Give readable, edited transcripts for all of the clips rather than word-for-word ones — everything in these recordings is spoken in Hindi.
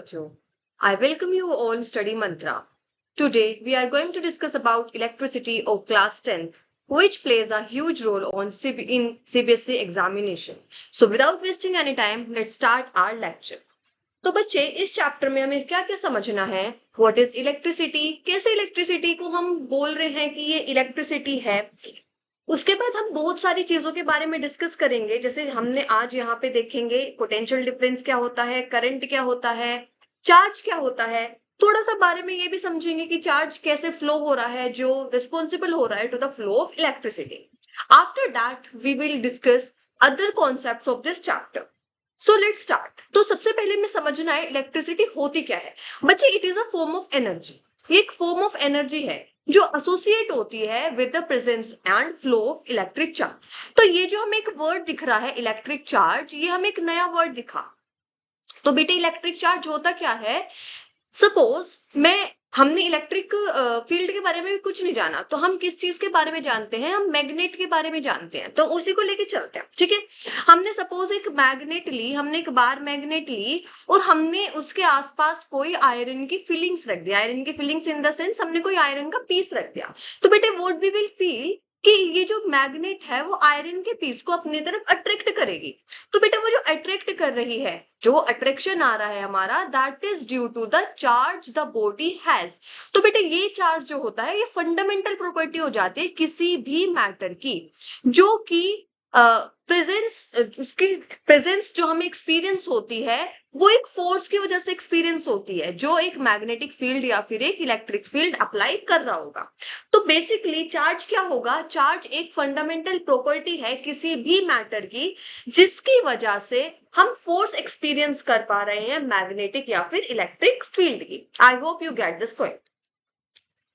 bachcho. I welcome you all Study Mantra. Today we are going to discuss about electricity of class 10th, which plays a huge role in CBSE examination. So without wasting any time, let's start our lecture. तो बच्चे इस चैप्टर में हमें क्या क्या समझना है? व्हाट इज इलेक्ट्रिसिटी, कैसे इलेक्ट्रिसिटी को हम बोल रहे हैं कि ये इलेक्ट्रिसिटी है। उसके बाद हम बहुत सारी चीजों के बारे में डिस्कस करेंगे, जैसे हमने आज यहाँ पे देखेंगे पोटेंशियल डिफरेंस क्या होता है, करंट क्या होता है, चार्ज क्या होता है। थोड़ा सा बारे में ये भी समझेंगे कि चार्ज कैसे फ्लो हो रहा है, जो रिस्पॉन्सिबल हो रहा है to the flow of electricity. After that we will discuss other concepts of this chapter. So let's start. तो सबसे पहले में समझना है इलेक्ट्रिसिटी होती क्या है। बच्चे it is a form of energy, ये एक फॉर्म ऑफ एनर्जी है जो एसोसिएट होती है with the presence and flow of electric charge. तो ये जो हमें एक वर्ड दिख रहा है इलेक्ट्रिक चार्ज, ये हमें एक नया वर्ड दिखा। तो बेटे इलेक्ट्रिक चार्ज होता क्या है? सपोज हमने इलेक्ट्रिक फील्ड के बारे में भी कुछ नहीं जाना, तो हम किस चीज के बारे में जानते हैं? हम मैग्नेट के बारे में जानते हैं, तो उसी को लेके चलते हैं। ठीक है, हमने सपोज एक मैग्नेट ली, हमने एक बार मैग्नेट ली और हमने उसके आसपास कोई आयरन की फीलिंग्स रख दिया। आयरन की फीलिंग्स इन द सेंस हमने कोई आयरन का पीस रख दिया। तो बेटे व्हाट वी विल फील कि ये जो मैग्नेट है वो आयरन के पीस को अपनी तरफ अट्रैक्ट करेगी। तो बेटा वो जो अट्रैक्ट कर रही है, जो अट्रैक्शन आ रहा है हमारा, that is due to the charge the body has. तो बेटा ये चार्ज जो होता है ये फंडामेंटल प्रॉपर्टी हो जाती है किसी भी मैटर की, जो कि उसकी प्रेजेंस जो हमें एक्सपीरियंस होती है वो एक फोर्स की वजह से एक्सपीरियंस होती है, जो एक मैग्नेटिक फील्ड या फिर एक इलेक्ट्रिक फील्ड अप्लाई कर रहा होगा। तो बेसिकली चार्ज क्या होगा? चार्ज एक फंडामेंटल प्रॉपर्टी है किसी भी मैटर की, जिसकी वजह से हम फोर्स एक्सपीरियंस कर पा रहे हैं मैग्नेटिक या फिर इलेक्ट्रिक फील्ड की। आई hope you get this point.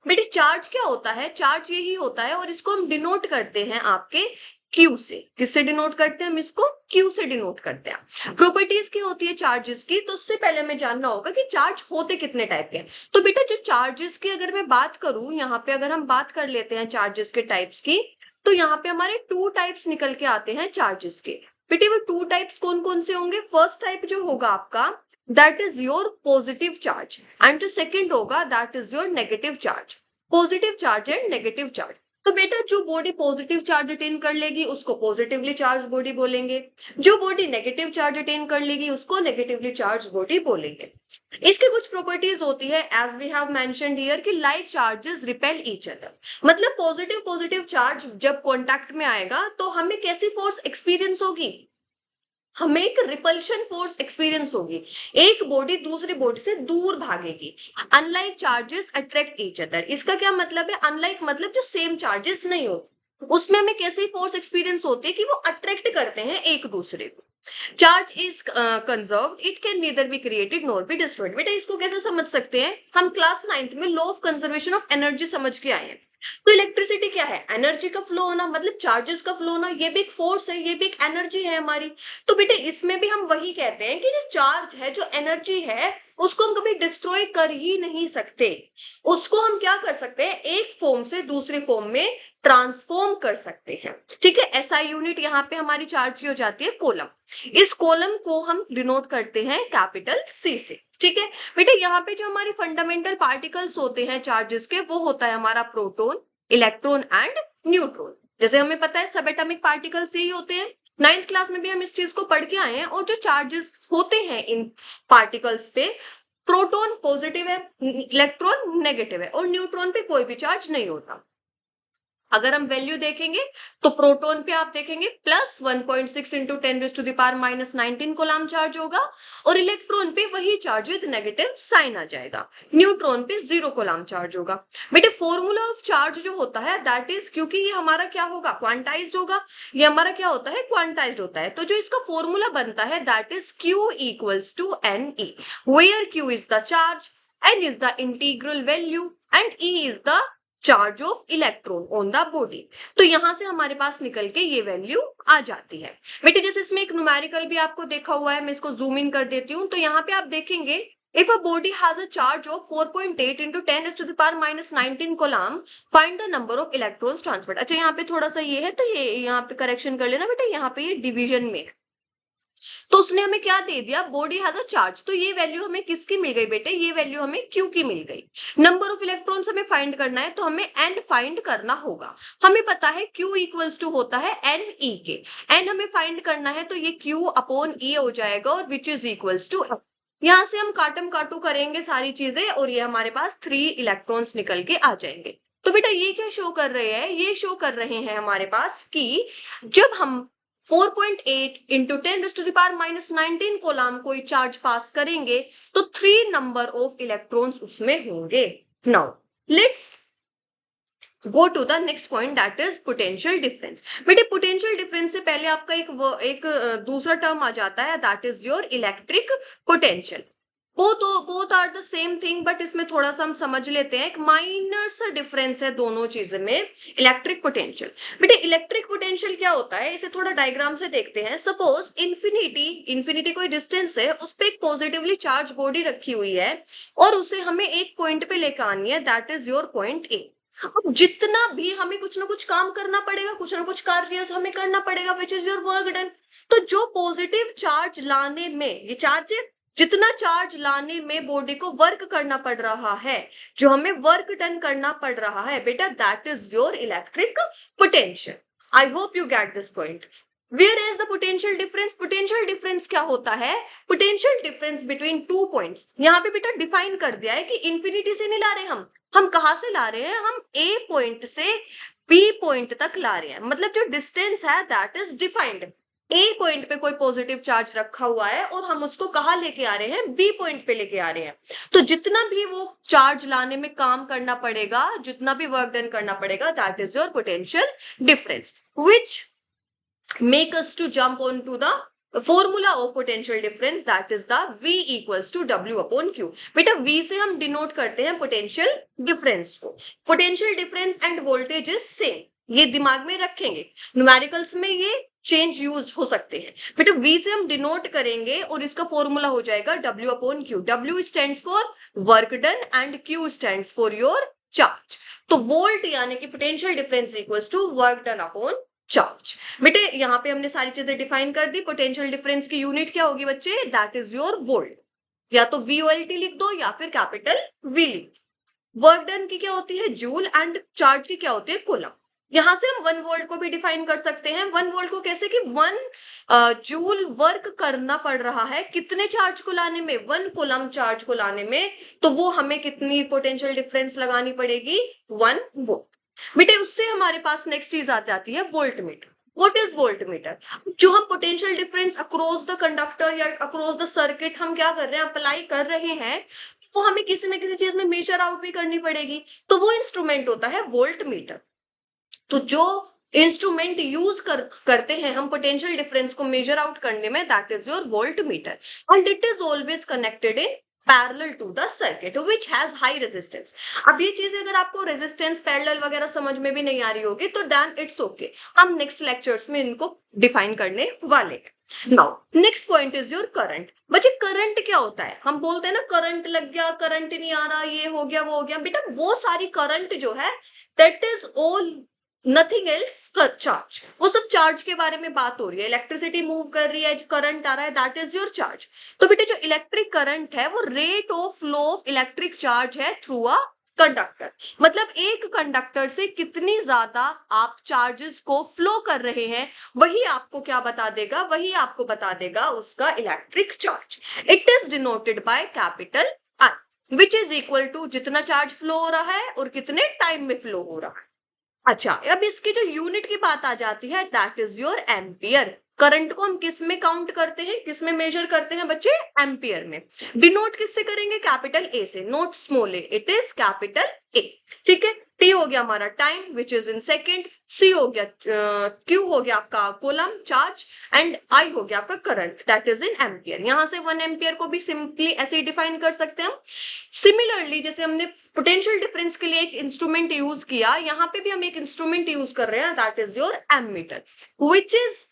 बेटे चार्ज क्या होता है? चार्ज यही होता है और इसको हम डिनोट करते हैं आपके क्यू से। किससे डिनोट करते हैं? हम इसको क्यू से डिनोट करते हैं। प्रॉपर्टीज क्या होती है चार्जेस की? तो उससे पहले हमें जानना होगा कि चार्ज होते कितने टाइप के हैं। तो बेटा जो चार्जेस की अगर मैं बात करूं, यहाँ पे अगर हम बात कर लेते हैं चार्जेस के टाइप्स की, तो यहाँ पे हमारे टू टाइप्स निकल के आते हैं चार्जेस के। बेटे वो टू टाइप्स कौन कौन से होंगे? फर्स्ट टाइप जो होगा आपका that is your positive charge, and जो सेकेंड होगा that is your negative charge. Positive charge and negative charge. तो बेटा जो बॉडी पॉजिटिव चार्ज अटेन कर लेगी उसको पॉजिटिवली चार्ज बॉडी बोलेंगे, जो बॉडी नेगेटिव चार्ज अटेन कर लेगी उसको नेगेटिवली चार्ज बॉडी बोलेंगे। इसके कुछ प्रॉपर्टीज होती है as we have mentioned here कि like charges repel each other. मतलब पॉजिटिव पॉजिटिव चार्ज जब कांटेक्ट में आएगा तो हमें कैसी फोर्स एक्सपीरियंस होगी? हमें एक रिपल्शन फोर्स एक्सपीरियंस होगी, एक बॉडी दूसरी बॉडी से दूर भागेगी। Unlike charges attract each other, इसका क्या मतलब है? अनलाइक मतलब जो सेम चार्जेस नहीं होते, उसमें हमें कैसी फोर्स एक्सपीरियंस होती है कि वो अट्रैक्ट करते हैं एक दूसरे को। Charge is conserved, it can neither be created nor be destroyed. बेटा इसको कैसे समझ सकते हैं? हम क्लास 9th में law of conservation of energy समझ के आए हैं। तो इलेक्ट्रिसिटी क्या है? एनर्जी का फ्लो होना, मतलब चार्जेस का फ्लो होना। ये भी एक फोर्स है, ये भी एक एनर्जी है हमारी। तो बेटे इसमें भी हम वही कहते हैं कि जो चार्ज है, जो एनर्जी है, उसको हम कभी डिस्ट्रॉय कर ही नहीं सकते। उसको हम क्या कर सकते हैं? एक फॉर्म से दूसरी फॉर्म में ट्रांसफॉर्म कर सकते हैं। ठीक है, एसआई यूनिट यहाँ पे हमारी चार्ज की हो जाती है कॉलम। इस कॉलम को हम डिनोट करते हैं कैपिटल सी से। ठीक है बेटा, यहाँ पे जो हमारे फंडामेंटल पार्टिकल्स होते हैं चार्जेस के, वो होता है हमारा प्रोटॉन, इलेक्ट्रॉन एंड न्यूट्रॉन। जैसे हमें पता है सब एटॉमिक पार्टिकल्स ही होते हैं, 9th क्लास में भी हम इस चीज को पढ़ के आए हैं। और जो चार्जेस होते हैं इन पार्टिकल्स पे, प्रोटॉन पॉजिटिव है, इलेक्ट्रॉन नेगेटिव है और न्यूट्रॉन पे कोई भी चार्ज नहीं होता। अगर हम वैल्यू देखेंगे तो प्रोटॉन पे आप देखेंगे प्लस 1.6 इंटू 10⁻⁻⁻19 कोलम चार्ज होगा, और इलेक्ट्रॉन पे वही चार्ज विद नेगेटिव साइन आ जाएगा। न्यूट्रॉन पे 0 कोलम चार्ज होगा। बेटे फॉर्मूला ऑफ चार्ज जो होता है दैट इज, क्योंकि ये हमारा क्या होगा? क्वांटाइज्ड होगा। ये हमारा क्या होता है? क्वांटाइज्ड होता है। तो जो इसका फॉर्मूला बनता है that is Q equals to NE, where Q is the charge, N is the integral value and E is the charge of electron on the body. तो यहां से हमारे पास निकल के ये वैल्यू आ जाती है। बेटे जैसे इसमें एक न्यूमेरिकल भी आपको देखा हुआ है, मैं इसको जूम इन कर देती हूँ। तो यहाँ पे आप देखेंगे if a body has a charge of 4.8 into 10⁻⁻19 coulomb, find the number of electrons transferred. अच्छा यहाँ पे थोड़ा सा ये है, तो ये यहाँ पे करेक्शन कर लेना बेटा, यहाँ पे ये डिवीजन में, तो उसने हमें क्या दे दिया, बॉडी हैज अ चार्ज। तो ये वैल्यू हमें किसकी मिल गई बेटे, ये वैल्यू हमें क्यू की मिल गई। नंबर ऑफ इलेक्ट्रॉन्स हमें फाइंड करना है, तो हमें एन फाइंड करना होगा। हमें पता है क्यू इक्वल्स टू होता है एन ई के, एन हमें फाइंड करना है, तो ये क्यू अपॉन ई हो जाएगा, और which is equals to N. यहां से हम काटम काटू करेंगे सारी चीजें, और ये हमारे पास 3 इलेक्ट्रॉन्स निकल के आ जाएंगे। तो बेटा ये क्या शो कर रहे हैं, ये शो कर रहे हैं हमारे पास कि जब हम 4.8 इंटू 10⁻⁻19 कोलाम कोई चार्ज पास करेंगे, तो 3 नंबर ऑफ इलेक्ट्रॉन्स उसमें होंगे। Now let's go to the next point, that is potential difference. बेटे पोटेंशियल डिफरेंस से पहले आपका एक दूसरा टर्म आ जाता है, that is your electric potential. Both are the same thing, but इसमें थोड़ा सा हम समझ लेते हैं, एक माइनर सा डिफरेंस है दोनों चीजों में। इलेक्ट्रिक पोटेंशियल, बेटे इलेक्ट्रिक पोटेंशियल क्या होता है, इसे थोड़ा डायग्राम से देखते हैं। सपोज इन्फिनिटी कोई डिस्टेंस है, उस पर एक पॉजिटिवली चार्ज बॉडी रखी हुई है, और उसे हमें एक पॉइंट पे लेकर आनी है, that is your point A. अब जितना भी हमें कुछ ना कुछ काम करना पड़ेगा, कुछ ना कुछ कार्य हमें करना पड़ेगा, which is your work done. तो जो पॉजिटिव चार्ज लाने में, ये चार्ज जितना चार्ज लाने में बॉडी को वर्क करना पड़ रहा है, जो हमें वर्क डन करना पड़ रहा है बेटा, that is your electric potential. I hope you get this point. Where is the potential difference, potential difference क्या होता है, पोटेंशियल डिफरेंस बिटवीन 2 पॉइंट्स। यहाँ पे बेटा डिफाइन कर दिया है कि इंफिनिटी से नहीं ला रहे हम कहां से ला रहे हैं, हम ए पॉइंट से बी पॉइंट तक ला रहे हैं। मतलब जो डिस्टेंस है that is defined. A point पे कोई पॉजिटिव चार्ज रखा हुआ है, और हम उसको कहाँ लेके आ रहे हैं, बी पॉइंट पे लेके आ रहे हैं। तो जितना भी वो चार्ज लाने में काम करना पड़ेगा, जितना भी वर्क डन करना पड़ेगा, that is your potential difference, which make us to jump on to the formula of potential difference, that is the V equals to W upon Q। बेटा V से हम डिनोट करते हैं पोटेंशियल डिफरेंस को। Potential difference end voltage is same, ये दिमाग में रखेंगे, न्यूमेरिकल्स में ये चेंज यूज हो सकते हैं। बेटा V से हम डिनोट करेंगे, और इसका फॉर्मूला हो जाएगा W upon Q। W stands for work done and Q stands for your charge. तो वोल्ट यानी कि potential difference equals to work done upon charge. बेटे यहाँ पे हमने सारी चीजें डिफाइन कर दी। पोटेंशियल डिफरेंस की यूनिट क्या होगी बच्चे, दैट इज योर वोल्ट। या तो VOLT लिख दो, या फिर कैपिटल V लिख दो। वर्क डन की क्या होती है, जूल, एंड चार्ज की क्या होती है, कूलम। यहां से हम 1 वोल्ट को भी डिफाइन कर सकते हैं। 1 वोल्ट को कैसे, कि 1 जूल वर्क करना पड़ रहा है कितने चार्ज को लाने में, 1 कूलम चार्ज को लाने में, तो वो हमें कितनी पोटेंशियल डिफरेंस लगानी पड़ेगी, 1 वोल्ट। बेटे उससे हमारे पास नेक्स्ट चीज आ जाती है volt meter. What is volt meter, जो हम potential difference across the conductor या अक्रॉस द सर्किट हम क्या कर रहे हैं, अप्लाई कर रहे हैं, तो हमें किसी न किसी चीज में मेजर आउट भी करनी पड़ेगी। तो वो इंस्ट्रूमेंट होता है वोल्ट मीटर। तो जो इंस्ट्रूमेंट यूज करते हैं हम पोटेंशियल डिफरेंस को मेजर आउट करने में, that is your voltmeter, and it is always connected in parallel to the circuit which has high resistance. अब ये चीजें अगर आपको रेजिस्टेंस पैरेलल वगैरह समझ में भी नहीं आ रही होगी, तो देन इट्स ओके, हम नेक्स्ट लेक्चर्स में इनको डिफाइन करने वाले हैं। Now next point is your current. बच्चे करंट क्या होता है, हम बोलते हैं ना करंट लग गया, करंट नहीं आ रहा, ये हो गया वो हो गया। बेटा वो सारी करंट जो है, that is all nothing else charge. वो सब चार्ज के बारे में बात हो रही है। इलेक्ट्रिसिटी मूव कर रही है, करंट आ रहा है, दैट इज योर चार्ज। तो बेटे जो इलेक्ट्रिक करंट है, वो rate of flow of electric charge है थ्रू अ कंडक्टर। मतलब एक कंडक्टर से कितनी ज्यादा आप चार्जेस को फ्लो कर रहे हैं, वही आपको क्या बता देगा, वही आपको बता देगा उसका electric charge. It is denoted by capital I, which is equal to जितना चार्ज फ्लो हो रहा है और कितने टाइम में फ्लो हो रहा है। अच्छा, अब इसकी जो यूनिट की बात आ जाती है, that is your ampere. Current को हम किस में काउंट करते हैं, किस में मेजर करते हैं बच्चे, एम्पियर में। डिनोट किससे करेंगे, कैपिटल ए से, not small a, it is capital A. ठीक है, टी हो गया हमारा time which is in second, C हो गया क्यू हो गया आपका कूलम चार्ज, एंड आई हो गया आपका current, that is in ampere. यहां से 1 एम्पियर को भी सिंपली ऐसे ही डिफाइन कर सकते हैं हम। सिमिलरली जैसे हमने पोटेंशियल डिफरेंस के लिए एक इंस्ट्रूमेंट यूज किया, यहाँ पे भी हम एक इंस्ट्रूमेंट यूज कर रहे हैं, that is your ammeter, which is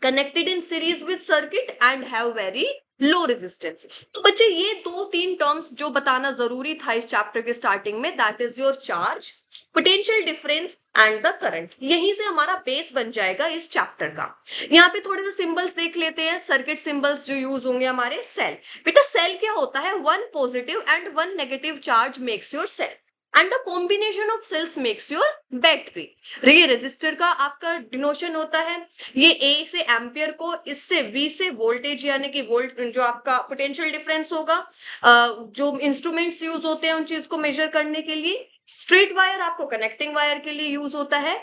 connected in series with circuit and have very low resistance. तो बच्चे ये 2-3 टर्म्स जो बताना जरूरी था इस चैप्टर के स्टार्टिंग में, that is your charge, potential difference and the current. यहीं से हमारा बेस बन जाएगा इस चैप्टर का। यहाँ पे थोड़े से सिंबल्स देख लेते हैं, सर्किट सिंबल्स जो यूज होंगे हमारे। सेल, बेटा सेल क्या होता है, one positive and one negative charge makes your cell and the combination of cells makes your battery. ये रेजिस्टर का आपका डिनोशन होता है। ये ए से एम्पियर को, इससे वी से वोल्टेज यानी कि वोल्ट जो आपका पोटेंशियल डिफरेंस होगा। जो इंस्ट्रूमेंट्स यूज होते हैं उन चीज को मेजर करने के लिए। स्ट्रेट वायर आपको कनेक्टिंग वायर के लिए यूज होता है।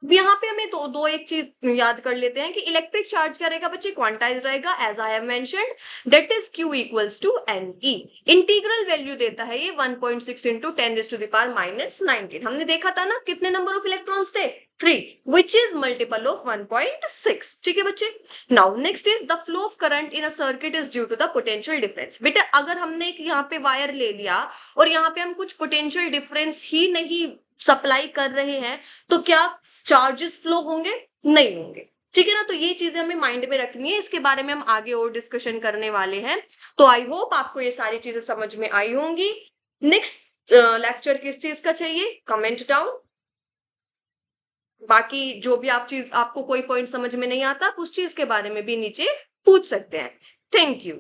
यहाँ पे हमें दो दो एक चीज याद कर लेते हैं कि इलेक्ट्रिक चार्ज क्या रहेगा बच्चे, क्वांटाइज रहेगा as I have mentioned, that is Q equals to NE। Integral value देता है ये 1.6 इंटू 10⁻⁻19। हमने देखा था ना कितने नंबर ऑफ इलेक्ट्रॉन्स थे, 3, विच इज मल्टीपल ऑफ 1.6। ठीक है बच्चे। Now next is the flow of current in a circuit is due to the potential difference. बेटा अगर हमने एक यहाँ पे वायर ले लिया और यहाँ पे हम कुछ पोटेंशियल डिफरेंस ही नहीं सप्लाई कर रहे हैं, तो क्या चार्जेस फ्लो होंगे? नहीं होंगे। ठीक है ना, तो ये चीजें हमें माइंड में रखनी है, इसके बारे में हम आगे और डिस्कशन करने वाले हैं। तो आई होप आपको ये सारी चीजें समझ में आई होंगी। नेक्स्ट लेक्चर किस चीज का चाहिए, कमेंट डाउन। बाकी जो भी आप चीज, आपको कोई पॉइंट समझ में नहीं आता उस चीज के बारे में भी नीचे पूछ सकते हैं। Thank you.